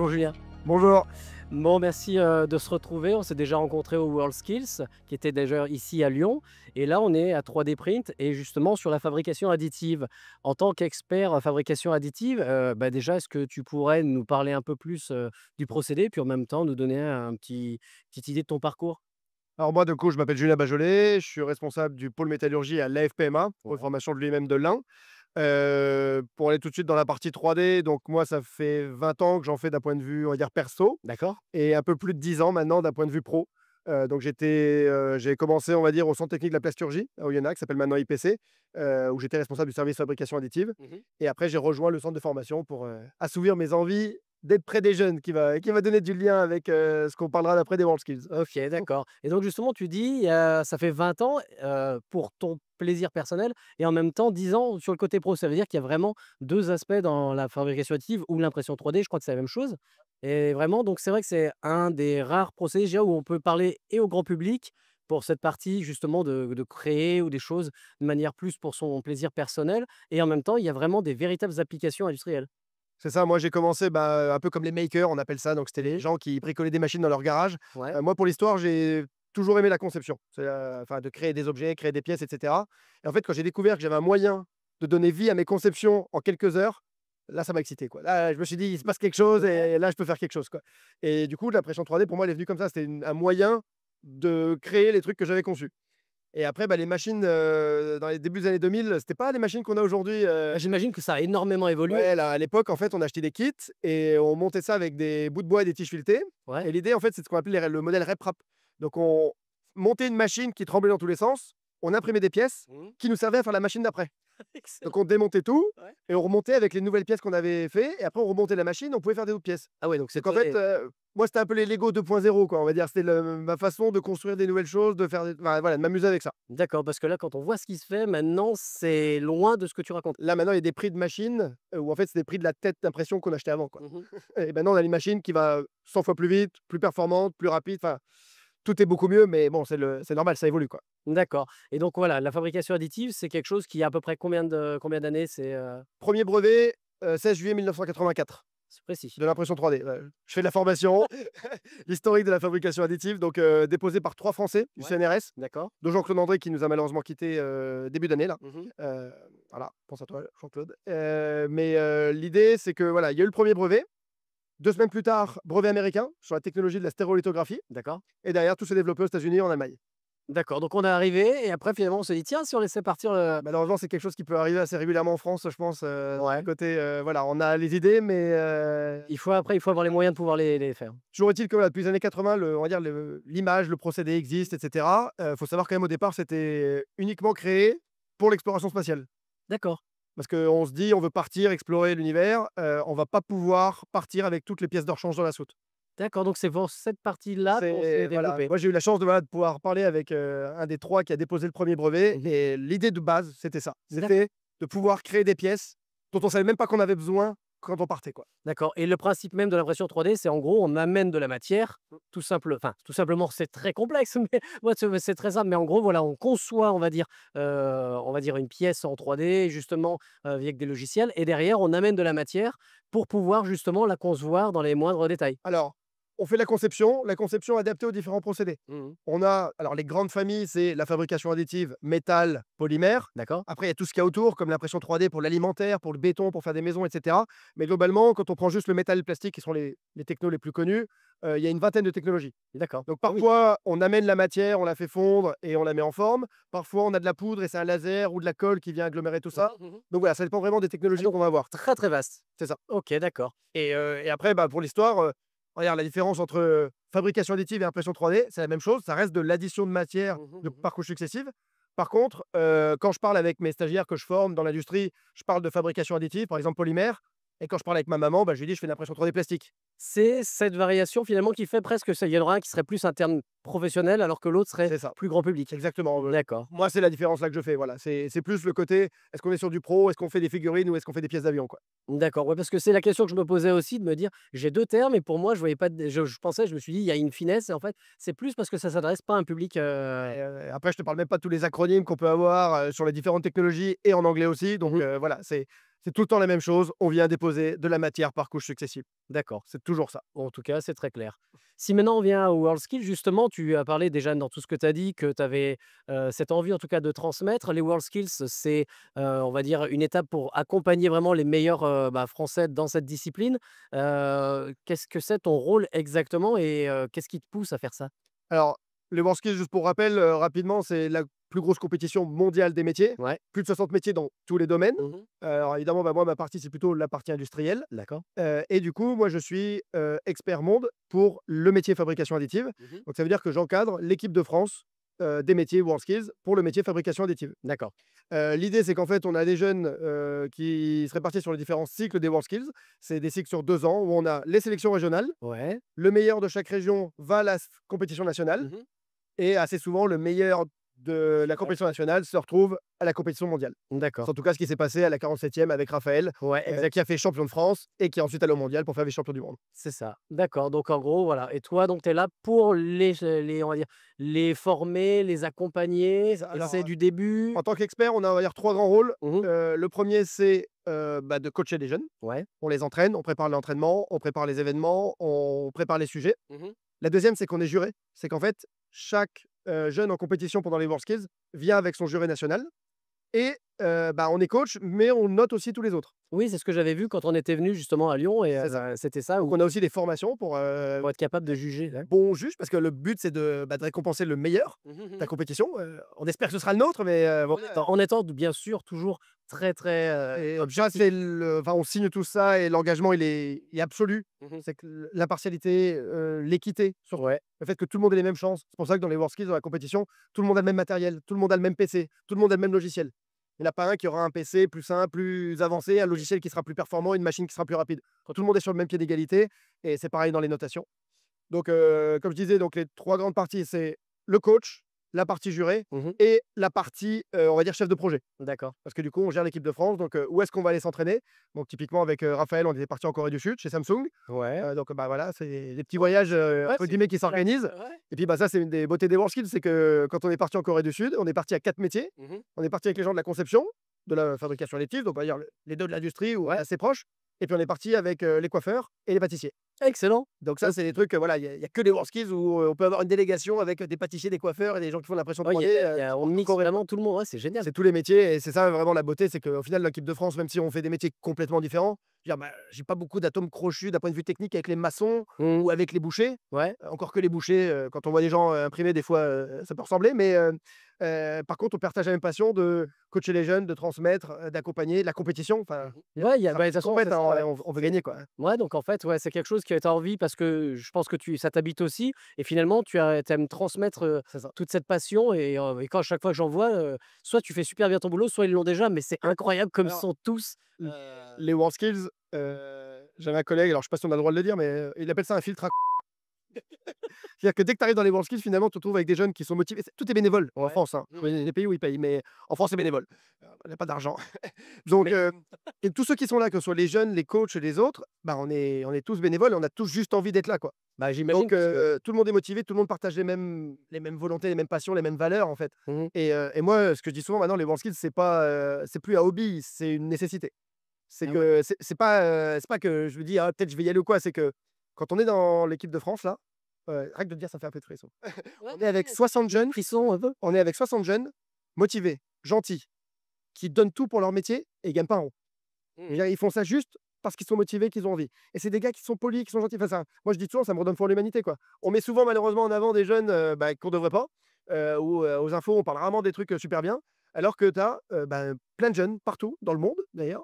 Bonjour Julien. Bonjour. Bon, merci de se retrouver. On s'est déjà rencontré au WorldSkills, qui était déjà ici à Lyon. Et là, on est à 3D Print et justement sur la fabrication additive. En tant qu'expert en fabrication additive, déjà, est-ce que tu pourrais nous parler un peu plus du procédé, puis en même temps nous donner petite idée de ton parcours? Alors moi, du coup, je m'appelle Julien Bajolet, je suis responsable du pôle métallurgie à l'AFPMA, pôle Ouais. formation de l'UMM de l'Ain. Pour aller tout de suite dans la partie 3D, donc moi, ça fait 20 ans que j'en fais d'un point de vue, on va dire, perso, D'accord. et un peu plus de 10 ans maintenant d'un point de vue pro. Donc j'ai commencé, on va dire, au centre technique de la plasturgie, à Oyonnax, qui s'appelle maintenant IPC, où j'étais responsable du service fabrication additive. Mhm. Et après, j'ai rejoint le centre de formation pour assouvir mes envies d'être près des jeunes, qui va donner du lien avec ce qu'on parlera d'après des WorldSkills. Ok, d'accord. Et donc justement, tu dis, ça fait 20 ans pour ton plaisir personnel et en même temps 10 ans sur le côté pro. Ça veut dire qu'il y a vraiment deux aspects dans la fabrication additive ou l'impression 3D. Je crois que c'est la même chose. Et vraiment, donc c'est vrai que c'est un des rares procédés déjà où on peut parler et au grand public pour cette partie justement de créer ou des choses de manière plus pour son plaisir personnel. Et en même temps, il y a vraiment des véritables applications industrielles. C'est ça, moi j'ai commencé un peu comme les makers, on appelle ça, donc c'était les Mhm. gens qui bricolaient des machines dans leur garage. Ouais, Moi pour l'histoire, j'ai toujours aimé la conception, enfin de créer des objets, créer des pièces, etc. Et en fait, quand j'ai découvert que j'avais un moyen de donner vie à mes conceptions en quelques heures, là ça m'a excité, quoi. Là, je me suis dit, il se passe quelque chose et là je peux faire quelque chose, quoi. Et du coup, l'impression 3D pour moi, elle est venue comme ça, c'était un moyen de créer les trucs que j'avais conçus. Et après, les machines dans les débuts des années 2000, c'était pas les machines qu'on a aujourd'hui. j'imagine que ça a énormément évolué. Ouais, là, à l'époque, en fait, on achetait des kits et on montait ça avec des bouts de bois et des tiges filetées. Ouais, Et l'idée, en fait, c'est ce qu'on appelait le modèle RepRap. Donc, on montait une machine qui tremblait dans tous les sens, on imprimait des pièces mhm. qui nous servaient à faire la machine d'après. Excellent. Donc, on démontait tout Ouais. et on remontait avec les nouvelles pièces qu'on avait fait. Et après, on remontait la machine, on pouvait faire des autres pièces. Ah ouais, donc c'est Donc, en fait, moi, c'était un peu les Lego 2.0, quoi. On va dire, c'était ma façon de construire des nouvelles choses, de faire enfin, voilà, de m'amuser avec ça. d'accord, parce que là, quand on voit ce qui se fait maintenant, c'est loin de ce que tu racontes. Là, maintenant, il y a des prix de machines où, en fait, c'est des prix de la tête d'impression qu'on achetait avant, quoi. Mmh. Et maintenant, on a une machine qui va 100 fois plus vite, plus performante, plus rapide. Enfin, tout est beaucoup mieux, mais bon, c'est normal, ça évolue, quoi. D'accord et donc voilà, la fabrication additive, c'est quelque chose qui a à peu près combien d'années? Premier brevet, 16 juillet 1984, C'est précis. de l'impression 3D. Ouais. Je fais de la formation, l'historique de la fabrication additive, donc déposé par 3 Français du Ouais, CNRS, d'accord. dont Jean-Claude André qui nous a malheureusement quittés début d'année là. Mmh. Voilà, pense à toi Jean-Claude. L'idée, c'est que voilà, il y a eu le premier brevet. 2 semaines plus tard, brevet américain sur la technologie de la stérolithographie. D'accord. Et derrière, tout s'est développé aux États-Unis et en Allemagne. D'accord, donc on est arrivé et après finalement on s'est dit: «Tiens, si on laissait partir le». Malheureusement, c'est quelque chose qui peut arriver assez régulièrement en France, je pense, Ouais, côté, voilà, on a les idées, mais il faut avoir les moyens de pouvoir les faire. toujours est-il que, voilà, depuis les années 80, on va dire l'image, le procédé existe, et cetera. Faut savoir quand même au départ, c'était uniquement créé pour l'exploration spatiale. D'accord, Parce qu'on se dit: «On veut partir explorer l'univers, on va pas pouvoir partir avec toutes les pièces de rechange dans la soute». d'accord, donc c'est pour cette partie-là qu'on s'est C'est voilà, développé. moi j'ai eu la chance de, voilà, de pouvoir parler avec, un des 3 qui a déposé le premier brevet Mmh. et l'idée de base, c'était ça. D'accord. C'était de pouvoir créer des pièces dont on savait même pas qu'on avait besoin quand on partait, quoi. D'accord et le principe même de l'impression 3D, c'est en gros, on amène de la matière, tout simplement, c'est très complexe, mais moi, c'est très simple, mais en gros, voilà, on conçoit, on va dire une pièce en 3D justement, avec des logiciels et derrière, on amène de la matière pour pouvoir justement la concevoir dans les moindres détails. Alors, on fait la conception adaptée aux différents procédés. Mmh. On a alors les grandes familles, c'est la fabrication additive, métal, polymère. D'accord? Après, il y a tout ce qu'il y a autour, comme l'impression 3D pour l'alimentaire, pour le béton, pour faire des maisons, et cetera. Mais globalement, quand on prend juste le métal et le plastique, qui sont les technos les plus connus, il y a une vingtaine de technologies. D'accord. Donc Ah oui. parfois, on amène la matière, on la fait fondre et on la met en forme. Parfois, on a de la poudre et c'est un laser ou de la colle qui vient agglomérer tout ça. Mmh. Donc voilà, ça dépend vraiment des Ah technologies donc qu'on va avoir. très, très vaste. C'est ça. OK, d'accord. Et après, pour l'histoire, regarde la différence entre, fabrication additive et impression 3D, c'est la même chose, ça reste de l'addition de matière Mmh de mh. par couches successives. Par contre, quand je parle avec mes stagiaires que je forme dans l'industrie, je parle de fabrication additive, par exemple polymère, et quand je parle avec ma maman, je lui dis: «Je fais de l'impression 3D plastique». C'est cette variation finalement qui fait presque ça. Il y en aura un qui serait plus un terme professionnel alors que l'autre serait C'est ça, plus grand public. exactement, D'accord. moi, c'est la différence là que je fais, voilà. C'est plus le côté, est-ce qu'on est sur du pro? Est-ce qu'on fait des figurines ou est-ce qu'on fait des pièces d'avion, quoi? D'accord, ouais, parce que c'est la question que je me posais aussi de me dire: «J'ai 2 termes» et pour moi je voyais pas de je pensais, je me suis dit: «Il y a une finesse» et en fait, c'est plus parce que ça s'adresse pas à un public, Après, je te parle même pas de tous les acronymes qu'on peut avoir, sur les différentes technologies et en anglais aussi, donc mmh. voilà, C'est tout le temps la même chose, on vient déposer de la matière par couches successives. D'accord. C'est toujours ça. Bon, en tout cas, c'est très clair. Si maintenant on vient au WorldSkills, justement, tu as parlé déjà dans tout ce que tu as dit que tu avais cette envie en tout cas de transmettre. Les WorldSkills, c'est, on va dire, une étape pour accompagner vraiment les meilleurs Français dans cette discipline. Qu'est-ce que c'est ton rôle exactement et qu'est-ce qui te pousse à faire ça? Alors, les WorldSkills, juste pour rappel, rapidement, c'est la plus grosse compétition mondiale des métiers. Ouais. Plus de 60 métiers dans tous les domaines. Mhm. Alors évidemment, moi, ma partie, c'est plutôt la partie industrielle. D'accord. Et du coup, moi, je suis expert monde pour le métier fabrication additive. Mhm. Donc, ça veut dire que j'encadre l'équipe de France des métiers WorldSkills pour le métier fabrication additive. D'accord. L'idée, c'est qu'en fait, on a des jeunes qui se répartissent sur les différents cycles des WorldSkills. C'est des cycles sur 2 ans où on a les sélections régionales. Ouais. Le meilleur de chaque région va à la compétition nationale. Mhm. Et assez souvent, le meilleur de la compétition nationale se retrouve à la compétition mondiale. C'est D'accord. en tout cas ce qui s'est passé à la 47e avec Raphaël, Ouais, exact. qui a fait champion de France et qui est ensuite allé au mondial pour faire vice-champion du monde. C'est ça. D'accord. Donc en gros, voilà. Et toi, donc tu es là pour on va dire, les former, les accompagner. C'est ça. Et Alors, c'est du début. en tant qu'expert, on a, on va dire, 3 grands rôles. Mhm. Le premier, c'est de coacher des jeunes. Ouais. On les entraîne, on prépare l'entraînement, on prépare les événements, on prépare les sujets. Mhm. La deuxième, c'est qu'on est juré. C'est qu'en fait, chaque jeune en compétition pendant les WorldSkills vient avec son juré national. Et on est coach, mais on note aussi tous les autres. Oui, c'est ce que j'avais vu quand on était venu justement à Lyon et C'est ça. c'était ça, Donc où on a aussi des formations pour être capable de juger. Ouais. bons juges, parce que le but, c'est de récompenser le meilleur de la compétition. On espère que ce sera le nôtre, mais voilà. En étant bien sûr toujours très, très, Et déjà, on signe tout ça et l'engagement, il est absolu. Mmh. C'est que l'impartialité, l'équité, surtout. Ouais, Le fait que tout le monde ait les mêmes chances. C'est pour ça que dans les WorldSkills, dans la compétition, tout le monde a le même matériel, tout le monde a le même PC, tout le monde a le même logiciel. Il n'y en a pas un qui aura un PC plus simple, plus avancé, un logiciel qui sera plus performant, une machine qui sera plus rapide. Tout le monde est sur le même pied d'égalité et c'est pareil dans les notations. Donc, comme je disais, donc les 3 grandes parties, c'est le coach, la partie jurée mmh, et la partie, on va dire chef de projet. d'accord. Parce que du coup, on gère l'équipe de France, donc où est-ce qu'on va aller s'entraîner? Donc typiquement avec, Raphaël, on était parti en Corée du Sud, chez Samsung. Ouais. Donc voilà, c'est des petits voyages, Ouais, entre guillemets «qui s'organisent». ouais. Et puis, ça, c'est une des beautés des WorldSkills, c'est que quand on est parti en Corée du Sud, on est parti à 4 métiers. Mmh. On est parti avec les gens de la conception, de la fabrication additive, donc on va dire les 2 de l'industrie ou Ouais. assez proches. Et puis on est parti avec, les coiffeurs et les pâtissiers. Excellent. Donc ça, c'est des trucs, voilà, il y a que les WorldSkills où, on peut avoir une délégation avec des pâtissiers, des coiffeurs et des gens qui font l'impression Ouais, 3D, on mixe vraiment tout le monde. Ouais, c'est génial. c'est tous les métiers et c'est ça vraiment la beauté, c'est qu'au final, l'équipe de France, même si on fait des métiers complètement différents, je veux dire, j'ai pas beaucoup d'atomes crochus d'un point de vue technique avec les maçons Mmh. ou avec les bouchers. Ouais. Encore que les bouchers, quand on voit des gens, imprimer, des fois, ça peut ressembler, mais par contre, on partage la même passion de coacher les jeunes, de transmettre, d'accompagner, la compétition, enfin, Ouais, il y a ça de toute façon, compète, c'est hein, ça, ouais. on veut gagner, quoi. Ouais, donc en fait, ouais, c'est quelque chose qui est envie parce que je pense que ça t'habite aussi et finalement tu aimes transmettre, C'est ça. toute cette passion et quand à chaque fois que j'en vois, soit tu fais super bien ton boulot, soit ils l'ont déjà, mais c'est incroyable comme ils Alors, sont tous, l les WorldSkills, j'avais un collègue, alors je sais pas si on a le droit de le dire, mais il appelle ça un filtre à c'est-à-dire que dès que tu arrives dans les WorldSkills, finalement, tu te retrouves avec des jeunes qui sont motivés. Tout est bénévole en ouais. France, hein. Mmh. Il y a des pays où ils payent, mais en France, c'est bénévole. On n'a pas d'argent. Donc, Mais et tous ceux qui sont là, que ce soit les jeunes, les coachs et les autres, on est tous bénévoles et on a tous juste envie d'être là, quoi. bah, j'imagine Donc, parce que tout le monde est motivé, tout le monde partage les mêmes volontés, les mêmes passions, les mêmes valeurs, en fait. mmh, Et moi, ce que je dis souvent maintenant, les WorldSkills, c'est pas, c'est plus un hobby, c'est une nécessité. C'est ah ouais. que c'est pas que je me dis: «Ah, peut-être je vais y aller ou quoi», c'est que quand on est dans l'équipe de France là, rien que de dire ça me fait un peu de frisson. Ouais, On est avec 60 jeunes frisson un peu. on est avec 60 jeunes motivés, gentils, qui donnent tout pour leur métier et ils gagnent pas un rond. Je veux Mmh. dire, ils font ça juste parce qu'ils sont motivés, qu'ils ont envie. Et c'est des gars qui sont polis, qui sont gentils. Enfin, moi je dis toujours, ça me redonne foi en l'humanité, quoi. On met souvent malheureusement en avant des jeunes, qu'on devrait pas, ou aux infos, on parle rarement des trucs, super bien, alors que tu as, plein de jeunes partout dans le monde d'ailleurs,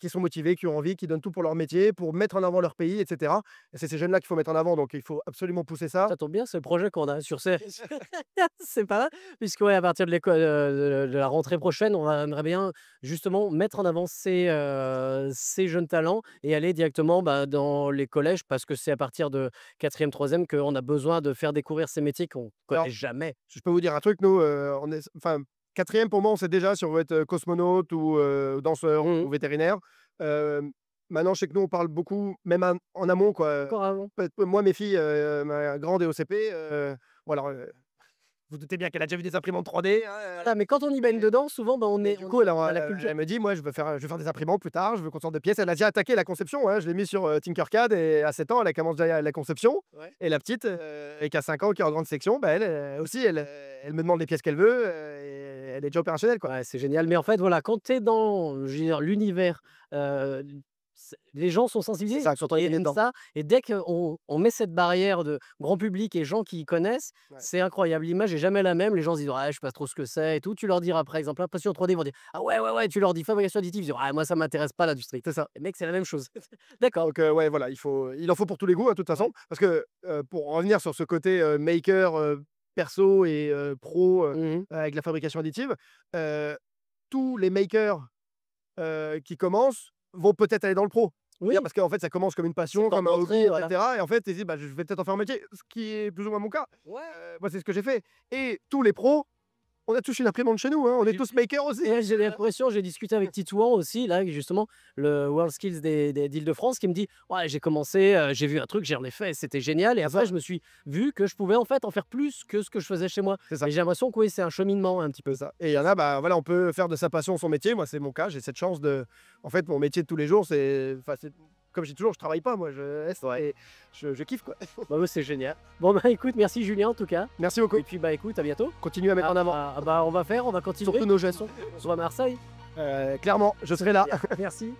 qui sont motivés, qui ont envie, qui donnent tout pour leur métier, pour mettre en avant leur pays, et cetera. Et c'est ces jeunes-là qu'il faut mettre en avant, donc il faut absolument pousser ça. Ça tombe bien, c'est le projet qu'on a sur ces c'est pas mal, puisque ouais, à partir de l'école, de la rentrée prochaine, on aimerait bien justement mettre en avant ces jeunes talents et aller directement, bah, dans les collèges parce que c'est à partir de 4e, 3e qu'on a besoin de faire découvrir ces métiers qu'on connaît Alors, jamais. je peux vous dire un truc, nous, on est enfin, 4e pour moi, on sait déjà si on veut être, cosmonaute ou, danseur Mmh. ou vétérinaire. Maintenant, je sais que nous, on parle beaucoup, même en amont, quoi. Encore avant. Moi, mes filles, ma grande est au CP, bon alors, vous doutez bien qu'elle a déjà vu des imprimantes 3D, hein, Ah, mais quand on y baigne dedans, souvent, bah, on et est du on coup, elle, a la elle, culture. elle me dit: «Moi, je veux faire des imprimantes plus tard, je veux qu'on sorte de pièces». Elle a déjà attaqué la conception, hein. Je l'ai mis sur, Tinkercad et à 7 ans, elle a commencé déjà la conception Ouais. et la petite, et qui a 5 ans, qui est en grande section, bah, elle, aussi, elle me demande les pièces qu'elle veut, et elle est déjà opérationnelle, quoi. Ouais, c'est génial. Mais en fait, voilà, quand tu es dans, je veux dire, l'univers, les gens sont C'est sensibilisés ça, quand on est et baigné aiment dedans. ça. Et dès qu'on met cette barrière de grand public et gens qui y connaissent, Ouais, c'est incroyable. L'image est jamais la même. Les gens se disent: «Ouais, je sais pas trop ce que c'est et tout». Tu leur diras, par exemple, impression 3D, ils vont dire: «Ah ouais, ouais, ouais». Tu leur dis fabrication additive, ils disent: «Ah moi, ça m'intéresse pas l'industrie». c'est ça. Et mec, c'est la même chose. D'accord. Donc ouais, voilà, il en faut pour tous les goûts, hein, de toute Ouais. façon. Parce que, pour en revenir sur ce côté, maker, perso et pro, Mmh. avec la fabrication additive, tous les makers, qui commencent vont peut-être aller dans le pro. C'est-à-dire Oui, parce qu'en fait, ça commence comme une c'est passion, porte comme un hobby, d'entrée, et voilà. cetera, et en fait, ils disent: «Bah, je vais peut-être en faire un métier», ce qui est plus ou moins mon cas. Ouais. Moi, c'est ce que j'ai fait, et tous les pros, on a tous une imprimante chez nous, hein, on est tous makers aussi. Et j'ai l'impression, j'ai discuté avec Titouan aussi, là, justement, le WorldSkills d'Île-de-France, qui me dit: «Ouais, j'ai commencé, j'ai vu un truc, j'en ai fait, c'était génial». Et C'est après, ça, je me suis vu que je pouvais, en fait, en faire plus que ce que je faisais chez moi. c'est ça. Et j'ai l'impression que oui, c'est un cheminement un petit peu. C'est ça, et il y en a, bah, voilà, on peut faire de sa passion son métier. Moi, c'est mon cas, j'ai cette chance de, en fait, mon métier de tous les jours, c'est comme je dis toujours, je travaille pas moi, je reste Ouais. et je kiffe, quoi. Bah, ouais, c'est génial. Bon, bah, écoute, merci Julien, en tout cas. Merci beaucoup. Et puis, bah, écoute, à bientôt. Continue à mettre en avant, Bah, on va continuer. surtout nos gestes. On se voit à Marseille. Clairement, je serai là. Merci.